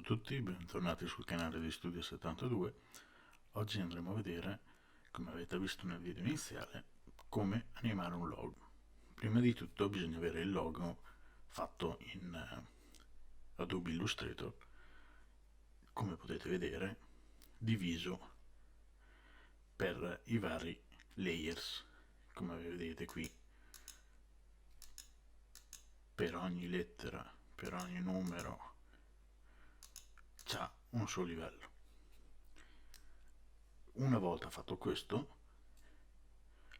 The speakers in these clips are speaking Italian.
tutti, bentornati sul canale di Studio 72. Oggi andremo a vedere, come avete visto nel video iniziale, come animare un logo. Prima di tutto bisogna avere il logo fatto in Adobe Illustrator, come potete vedere, diviso per i vari layers, come vedete qui. Per ogni lettera, per ogni numero c'ha un suo livello. Una volta fatto questo,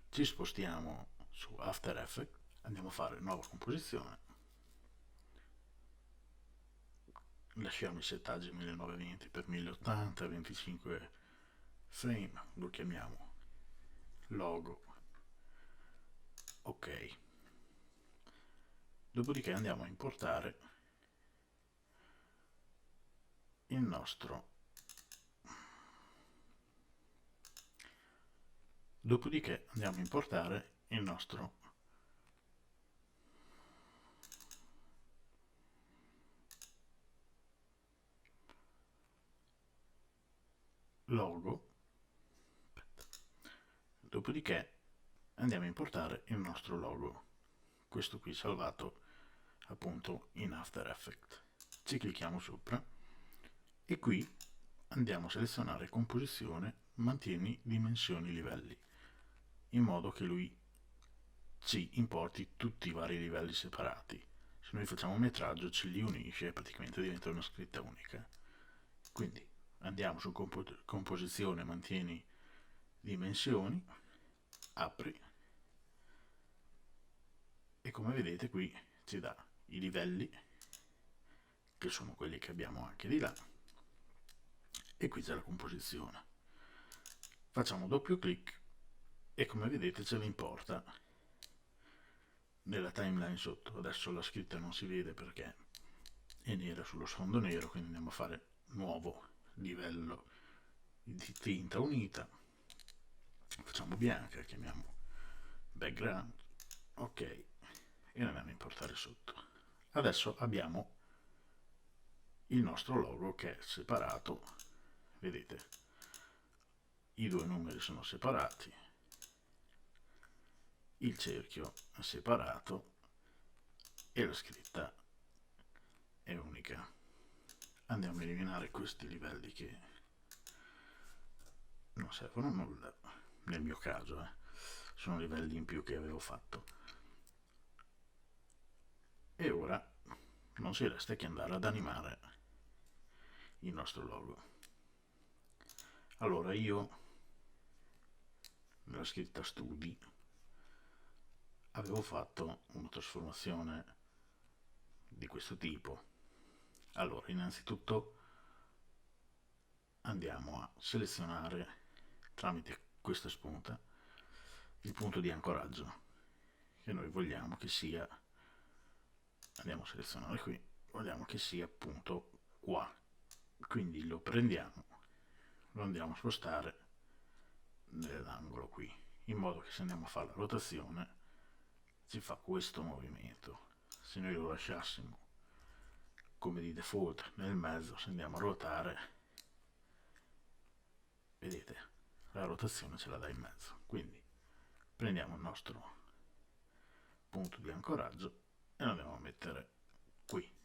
ci spostiamo su After Effects, andiamo a fare nuova composizione, lasciamo i settaggi 1920x1080, 25 frame, lo chiamiamo logo, ok. Dopodiché andiamo a importare il nostro logo. Dopodiché andiamo a importare il nostro logo, questo qui salvato appunto in After Effects. Ci clicchiamo sopra e qui andiamo a selezionare composizione, mantieni dimensioni livelli, in modo che lui ci importi tutti i vari livelli separati. Se noi facciamo un metraggio ci li unisce e praticamente diventa una scritta unica. Quindi andiamo su composizione, mantieni dimensioni, apri e come vedete qui ci dà i livelli, che sono quelli che abbiamo anche di là, e qui c'è la composizione. Facciamo doppio clic e come vedete ce li importa nella timeline sotto. Adesso la scritta non si vede perché è nera sullo sfondo nero, quindi andiamo a fare nuovo livello di tinta unita, facciamo bianca, chiamiamo background, ok, e andiamo a importare sotto. Adesso abbiamo il nostro logo che è separato, vedete, i due numeri sono separati, il cerchio è separato e la scritta è unica. Andiamo a eliminare questi livelli che non servono a nulla, nel mio caso sono livelli in più che avevo fatto. E ora non si resta che andare ad animare il nostro logo. Allora io nella scritta studi avevo fatto una trasformazione di questo tipo. Allora innanzitutto andiamo a selezionare tramite questa spunta il punto di ancoraggio che noi vogliamo che sia, andiamo a selezionare qui, vogliamo che sia appunto qua, quindi lo prendiamo, lo andiamo a spostare nell'angolo qui, in modo che se andiamo a fare la rotazione si fa questo movimento. Se noi lo lasciassimo come di default nel mezzo, se andiamo a ruotare, vedete, la rotazione ce la dà in mezzo. Quindi prendiamo il nostro punto di ancoraggio e lo andiamo a mettere qui.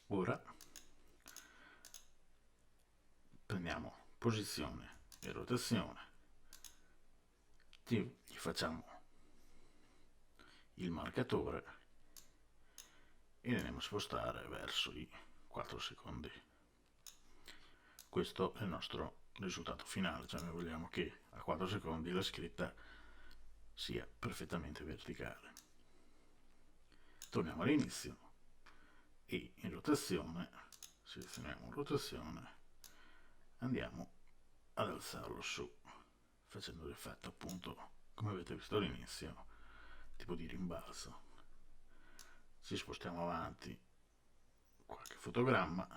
Ora prendiamo posizione e rotazione, gli facciamo il marcatore e andiamo a spostare verso i 4 secondi. Questo è il nostro risultato finale, cioè noi vogliamo che a 4 secondi la scritta sia perfettamente verticale. Torniamo all'inizio e in rotazione, selezioniamo rotazione, andiamo ad alzarlo su, facendo l'effetto appunto, come avete visto all'inizio, tipo di rimbalzo. Ci spostiamo avanti qualche fotogramma,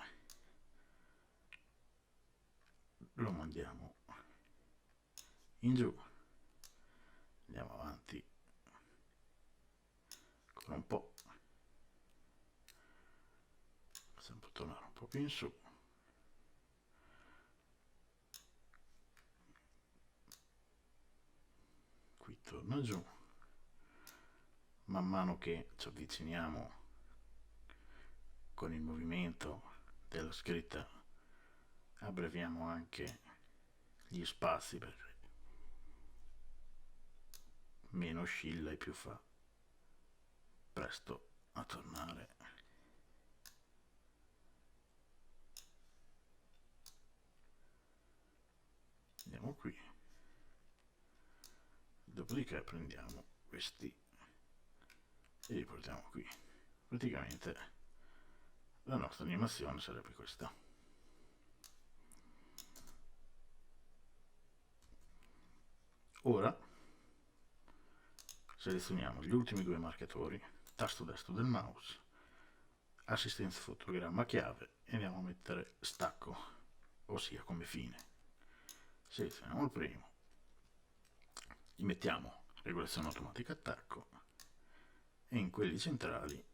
lo mandiamo in giù, andiamo avanti con un po', facciamo più in su, qui torna giù. Man mano che ci avviciniamo con il movimento della scritta abbreviamo anche gli spazi, perché meno oscilla e più fa presto a tornare. Andiamo qui, dopodiché prendiamo questi e li portiamo qui. Praticamente la nostra animazione sarebbe questa. Ora selezioniamo gli ultimi due marcatori, tasto destro del mouse, assistenza fotogramma chiave e andiamo a mettere stacco, ossia come fine. Selezioniamo il primo, gli mettiamo regolazione automatica attacco e in quelli centrali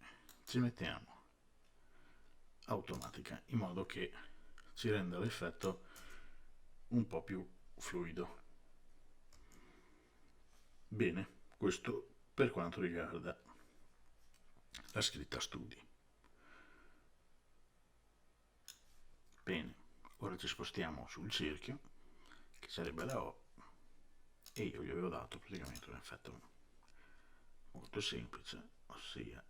ci mettiamo automatica, in modo che ci renda l'effetto un po' più fluido. Bene, questo per quanto riguarda la scritta studi. Bene, ora ci spostiamo sul cerchio, che sarebbe la O, e io gli avevo dato praticamente un effetto molto semplice, ossia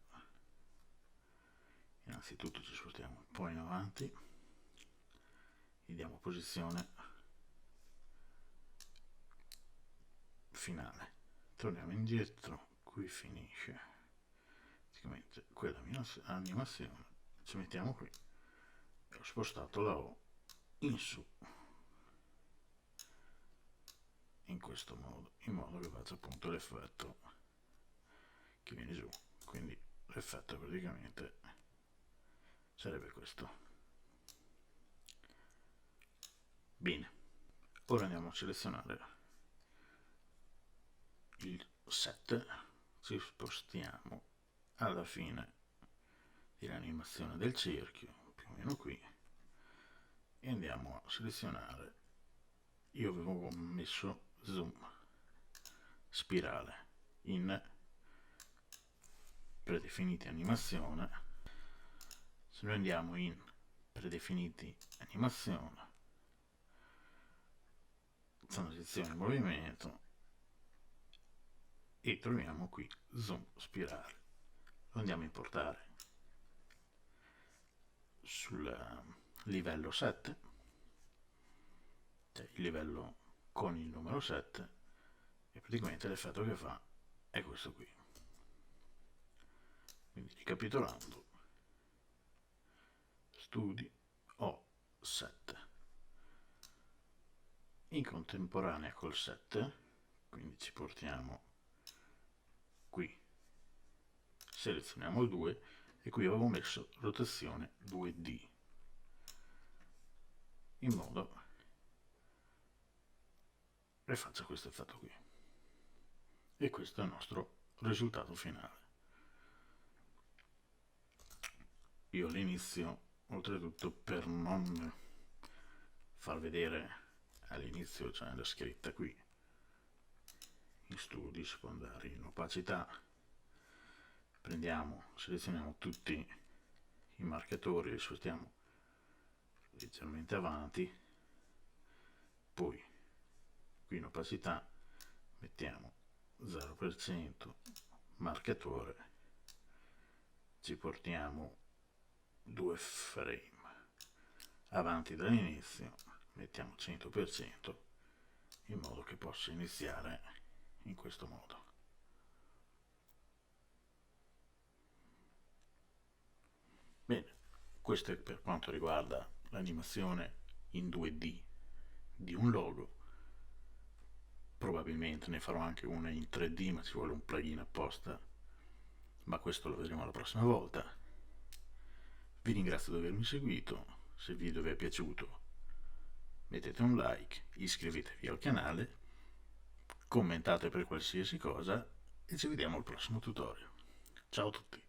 innanzitutto ci spostiamo un po' in avanti, gli diamo posizione finale, torniamo indietro, qui finisce praticamente quella animazione, ci mettiamo qui e ho spostato la O in su in questo modo, in modo che faccia appunto l'effetto che viene giù, quindi l'effetto praticamente sarebbe questo. Bene, ora andiamo a selezionare il set, ci spostiamo alla fine dell'animazione del cerchio, più o meno qui, e andiamo a selezionare, io avevo messo zoom spirale in predefiniti animazione. Se noi andiamo in predefiniti animazione, transizione movimento, e troviamo qui zoom spirale, lo andiamo a importare sul livello 7, cioè il livello con il numero 7, e praticamente l'effetto che fa è questo qui. Quindi ricapitolando, studi O7 in contemporanea col 7, quindi ci portiamo qui, selezioniamo il 2 e qui avevo messo rotazione 2D, in modo che faccia questo effetto qui, e questo è il nostro risultato finale. Io all'inizio, oltretutto, per non far vedere all'inizio, cioè la scritta qui in studi, si può andare in opacità, prendiamo, selezioniamo tutti i marcatori, li spostiamo leggermente avanti, poi qui in opacità mettiamo 0% marcatore, ci portiamo 2 frame avanti dall'inizio, mettiamo 100% in modo che possa iniziare in questo modo. Bene, questo è per quanto riguarda l'animazione in 2D di un logo. Probabilmente ne farò anche una in 3D, ma ci vuole un plugin apposta, ma questo lo vedremo la prossima volta. Vi ringrazio di avermi seguito, se il video vi è piaciuto mettete un like, iscrivetevi al canale, commentate per qualsiasi cosa e ci vediamo al prossimo tutorial. Ciao a tutti!